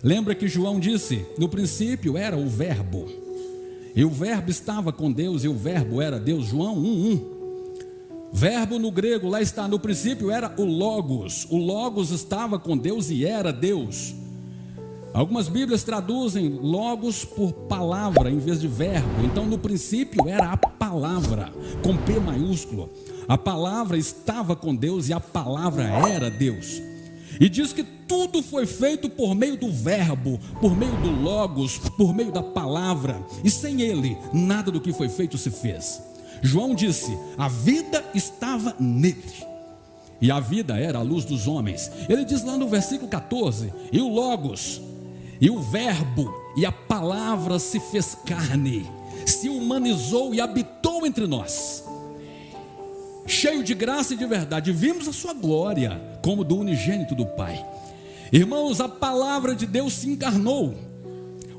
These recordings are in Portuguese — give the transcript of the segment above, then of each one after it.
Lembra que João disse: no princípio era o Verbo, e o Verbo estava com Deus, e o Verbo era Deus. João 1:1. Verbo no grego, lá está, no princípio era o Logos estava com Deus e era Deus. Algumas Bíblias traduzem Logos por palavra em vez de verbo. Então no princípio era a palavra, com P maiúsculo. A palavra estava com Deus e a palavra era Deus. E diz que tudo foi feito por meio do verbo, por meio do Logos, por meio da palavra. E sem ele, nada do que foi feito se fez. João disse: a vida estava nele, e a vida era a luz dos homens. Ele diz lá no versículo 14: e o Logos, e o verbo, e a palavra se fez carne, se humanizou e habitou entre nós, cheio de graça e de verdade. Vimos a sua glória como do unigênito do Pai. Irmãos, a palavra de Deus se encarnou,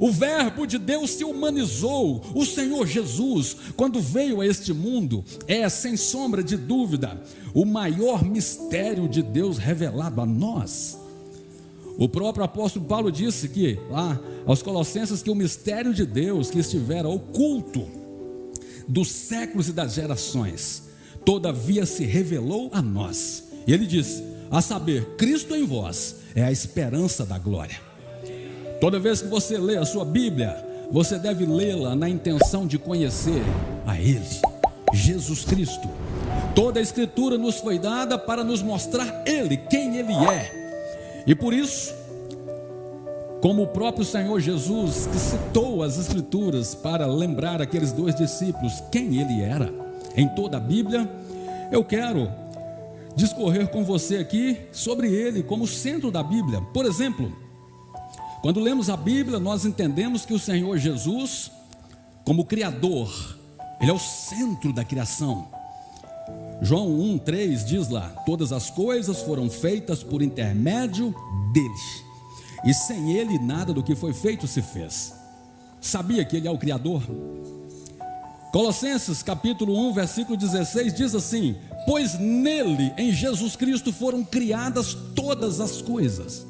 o verbo de Deus se humanizou. O Senhor Jesus, quando veio a este mundo, é sem sombra de dúvida o maior mistério de Deus revelado a nós. O próprio apóstolo Paulo disse que lá aos Colossenses que o mistério de Deus que estivera oculto dos séculos e das gerações, todavia se revelou a nós. E ele diz: a saber, Cristo em vós é a esperança da glória. Toda vez que você lê a sua Bíblia, você deve lê-la na intenção de conhecer a Ele, Jesus Cristo. Toda a Escritura nos foi dada para nos mostrar Ele, quem Ele é. E por isso, como o próprio Senhor Jesus, que citou as Escrituras para lembrar aqueles dois discípulos quem Ele era, em toda a Bíblia, eu quero discorrer com você aqui sobre Ele como centro da Bíblia. Por exemplo, quando lemos a Bíblia, nós entendemos que o Senhor Jesus, como Criador, Ele é o centro da criação. João 1:3 diz lá: todas as coisas foram feitas por intermédio dele, e sem ele nada do que foi feito se fez. Sabia que ele é o Criador? Colossenses capítulo 1, versículo 16 diz assim: pois nele, em Jesus Cristo, foram criadas todas as coisas.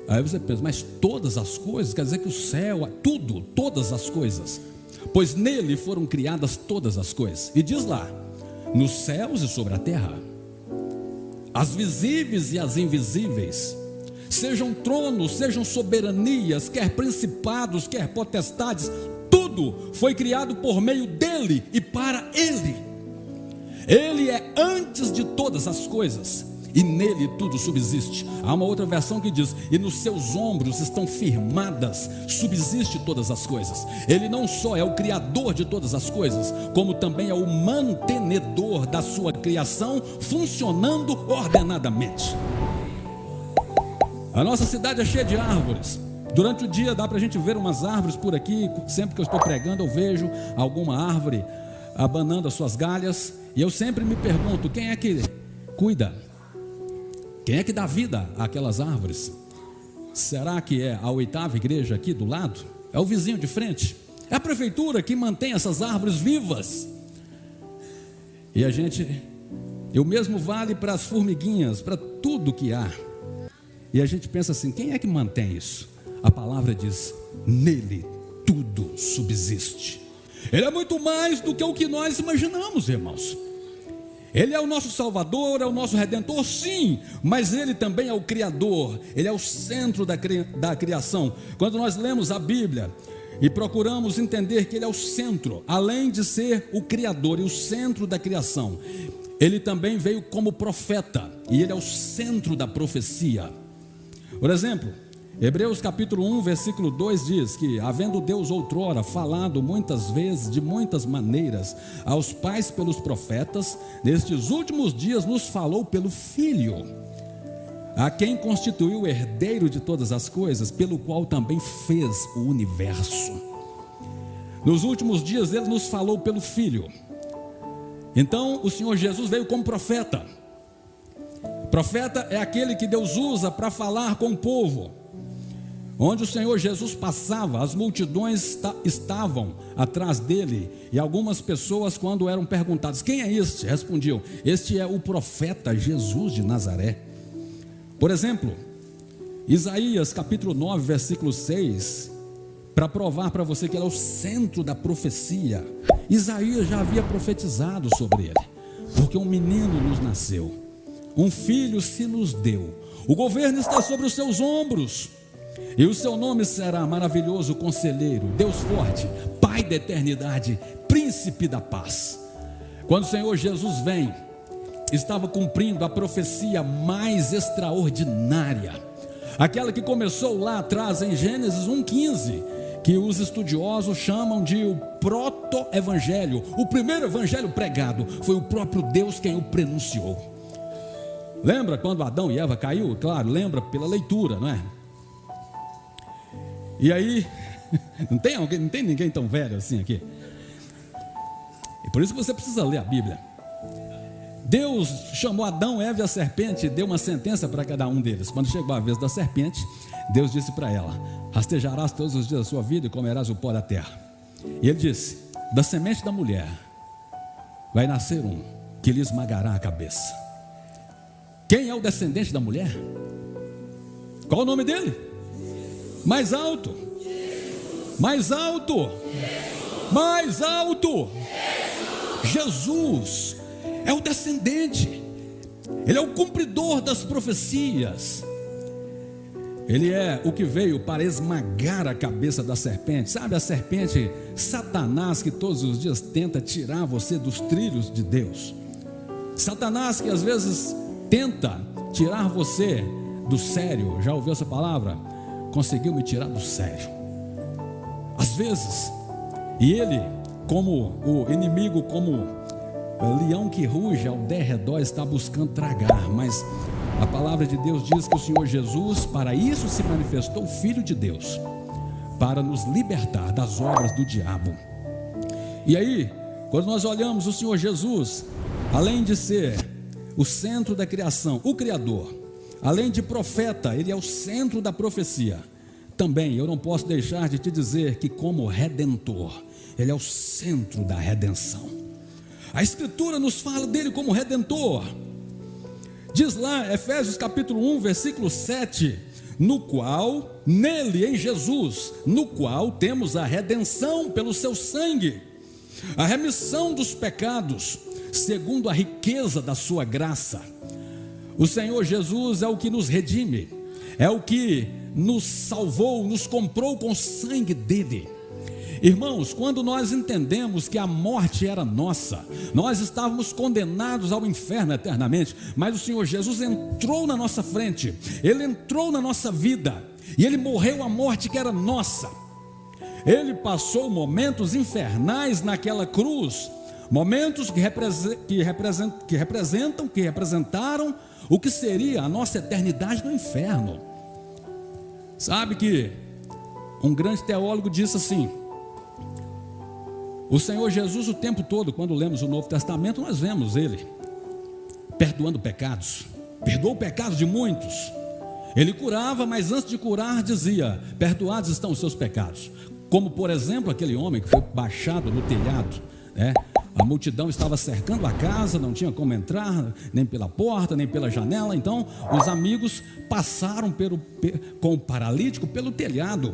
Aí você pensa, mas todas as coisas? Quer dizer que o céu, tudo, todas as coisas. Pois nele foram criadas todas as coisas. E diz lá: nos céus e sobre a terra, as visíveis e as invisíveis, sejam tronos, sejam soberanias, quer principados, quer potestades, tudo foi criado por meio dele e para ele. Ele é antes de todas as coisas, e nele tudo subsiste. Há uma outra versão que diz: e nos seus ombros estão firmadas, subsiste todas as coisas. Ele não só é o criador de todas as coisas, como também é o mantenedor da sua criação, funcionando ordenadamente. A nossa cidade é cheia de árvores. Durante o dia dá para a gente ver umas árvores por aqui. Sempre que eu estou pregando, eu vejo alguma árvore abanando as suas galhas, e eu sempre me pergunto: quem é que cuida? Quem é que dá vida àquelas árvores? Será que é a 8ª igreja aqui do lado? É o vizinho de frente? É a prefeitura que mantém essas árvores vivas? E o mesmo vale para as formiguinhas, para tudo que há. E a gente pensa assim: quem é que mantém isso? A palavra diz: nele tudo subsiste. Ele é muito mais do que o que nós imaginamos, irmãos. Ele é o nosso Salvador, é o nosso Redentor, sim, mas Ele também é o Criador. Ele é o centro da criação. Quando nós lemos a Bíblia e procuramos entender que Ele é o centro, além de ser o Criador e o centro da criação, Ele também veio como profeta, e Ele é o centro da profecia. Por exemplo, Hebreus capítulo 1, versículo 2 diz que, havendo Deus outrora falado muitas vezes, de muitas maneiras, aos pais pelos profetas, nestes últimos dias nos falou pelo Filho, a quem constituiu o herdeiro de todas as coisas, pelo qual também fez o universo. Nos últimos dias Ele nos falou pelo Filho. Então o Senhor Jesus veio como profeta. Profeta é aquele que Deus usa para falar com o povo. Onde o Senhor Jesus passava, as multidões estavam atrás dele, e algumas pessoas, quando eram perguntadas: quem é este? Respondiam: este é o profeta Jesus de Nazaré. Por exemplo, Isaías capítulo 9, versículo 6, para provar para você que ele é o centro da profecia. Isaías já havia profetizado sobre ele, porque um menino nos nasceu, um filho se nos deu, o governo está sobre os seus ombros, e o seu nome será Maravilhoso Conselheiro, Deus Forte, Pai da Eternidade, Príncipe da Paz. Quando o Senhor Jesus vem, estava cumprindo a profecia mais extraordinária, aquela que começou lá atrás em Gênesis 1,15, que os estudiosos chamam de o proto-evangelho. O primeiro evangelho pregado foi o próprio Deus quem o prenunciou. Lembra quando Adão e Eva caiu? Claro, lembra pela leitura, não é? E aí, não tem ninguém tão velho assim aqui. E por isso que você precisa ler a Bíblia. Deus chamou Adão, Eva e a serpente, deu uma sentença para cada um deles. Quando chegou a vez da serpente, Deus disse para ela: rastejarás todos os dias da sua vida e comerás o pó da terra. E ele disse: da semente da mulher vai nascer um que lhe esmagará a cabeça. Quem é o descendente da mulher? Qual o nome dele? Mais alto. Mais alto. Mais alto. Jesus é o descendente, ele é o cumpridor das profecias, ele é o que veio para esmagar a cabeça da serpente. Sabe a serpente, Satanás, que todos os dias tenta tirar você dos trilhos de Deus, Satanás que às vezes tenta tirar você do sério. Já ouviu essa palavra? Conseguiu me tirar do sério às vezes, e ele, como o inimigo, como leão que ruge ao derredor, está buscando tragar. Mas a palavra de Deus diz que o Senhor Jesus, para isso se manifestou, o Filho de Deus, para nos libertar das obras do diabo. E aí, quando nós olhamos o Senhor Jesus, além de ser o centro da criação, o Criador, além de profeta, ele é o centro da profecia. Também eu não posso deixar de te dizer que, como Redentor, ele é o centro da redenção. A Escritura nos fala dele como Redentor. Diz lá, Efésios capítulo 1, versículo 7, no qual, nele, em Jesus, no qual temos a redenção pelo seu sangue, a remissão dos pecados, segundo a riqueza da sua graça. O Senhor Jesus é o que nos redime, é o que nos salvou, nos comprou com o sangue dele. Irmãos, quando nós entendemos que a morte era nossa, nós estávamos condenados ao inferno eternamente, mas o Senhor Jesus entrou na nossa frente, ele entrou na nossa vida, e ele morreu a morte que era nossa. Ele passou momentos infernais naquela cruz, momentos que representaram o que seria a nossa eternidade no inferno. Sabe que um grande teólogo disse assim: o Senhor Jesus, o tempo todo, quando lemos o Novo Testamento, nós vemos ele perdoando pecados. Perdoou o pecado de muitos. Ele curava, mas antes de curar dizia: perdoados estão os seus pecados. Como por exemplo aquele homem que foi baixado no telhado, né? A multidão estava cercando a casa, não tinha como entrar, nem pela porta, nem pela janela. Então os amigos passaram com o paralítico pelo telhado.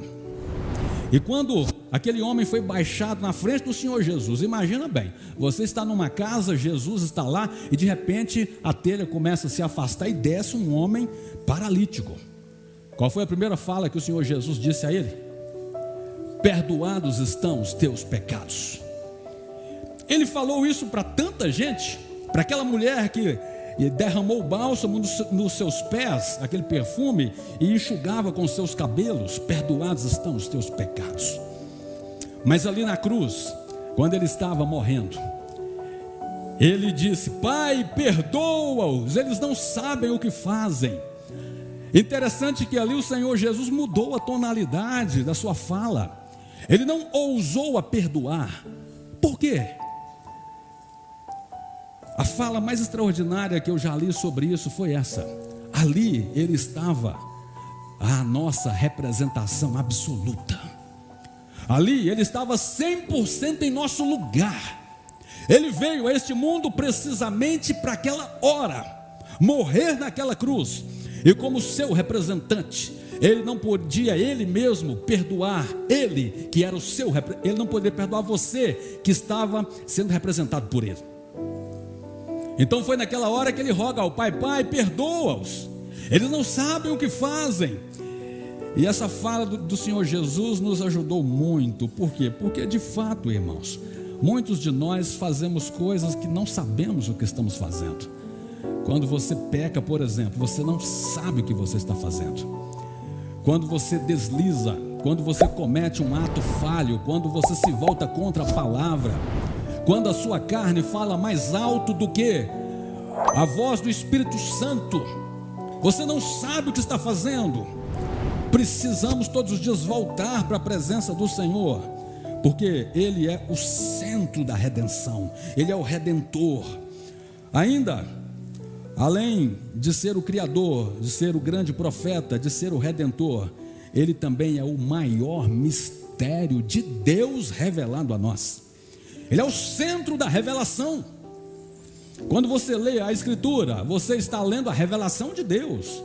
E quando aquele homem foi baixado na frente do Senhor Jesus, imagina bem, você está numa casa, Jesus está lá, e de repente a telha começa a se afastar e desce um homem paralítico. Qual foi a primeira fala que o Senhor Jesus disse a ele? Perdoados estão os teus pecados. Ele falou isso para tanta gente, para aquela mulher que derramou o bálsamo nos seus pés, aquele perfume, e enxugava com seus cabelos. Perdoados estão os teus pecados. Mas ali na cruz, quando ele estava morrendo, ele disse: Pai, perdoa-os, eles não sabem o que fazem. Interessante que ali o Senhor Jesus mudou a tonalidade da sua fala. Ele não ousou a perdoar. Por quê? A fala mais extraordinária que eu já li sobre isso foi essa: ali ele estava a nossa representação absoluta. Ali ele estava 100% em nosso lugar. Ele veio a este mundo precisamente para aquela hora, morrer naquela cruz. E como seu representante, ele não podia ele mesmo perdoar, ele que era o seu, ele não poderia perdoar você que estava sendo representado por ele. Então foi naquela hora que ele roga ao Pai: Pai, perdoa-os, eles não sabem o que fazem. E essa fala do Senhor Jesus nos ajudou muito. Por quê? Porque de fato, irmãos, muitos de nós fazemos coisas que não sabemos o que estamos fazendo. Quando você peca, por exemplo, você não sabe o que você está fazendo. Quando você desliza, quando você comete um ato falho, quando você se volta contra a palavra, quando a sua carne fala mais alto do que a voz do Espírito Santo, você não sabe o que está fazendo. Precisamos todos os dias voltar para a presença do Senhor, porque Ele é o centro da redenção, Ele é o Redentor. Ainda, além de ser o Criador, de ser o grande profeta, de ser o Redentor, Ele também é o maior mistério de Deus revelado a nós. Ele é o centro da revelação. Quando você lê a Escritura, você está lendo a revelação de Deus.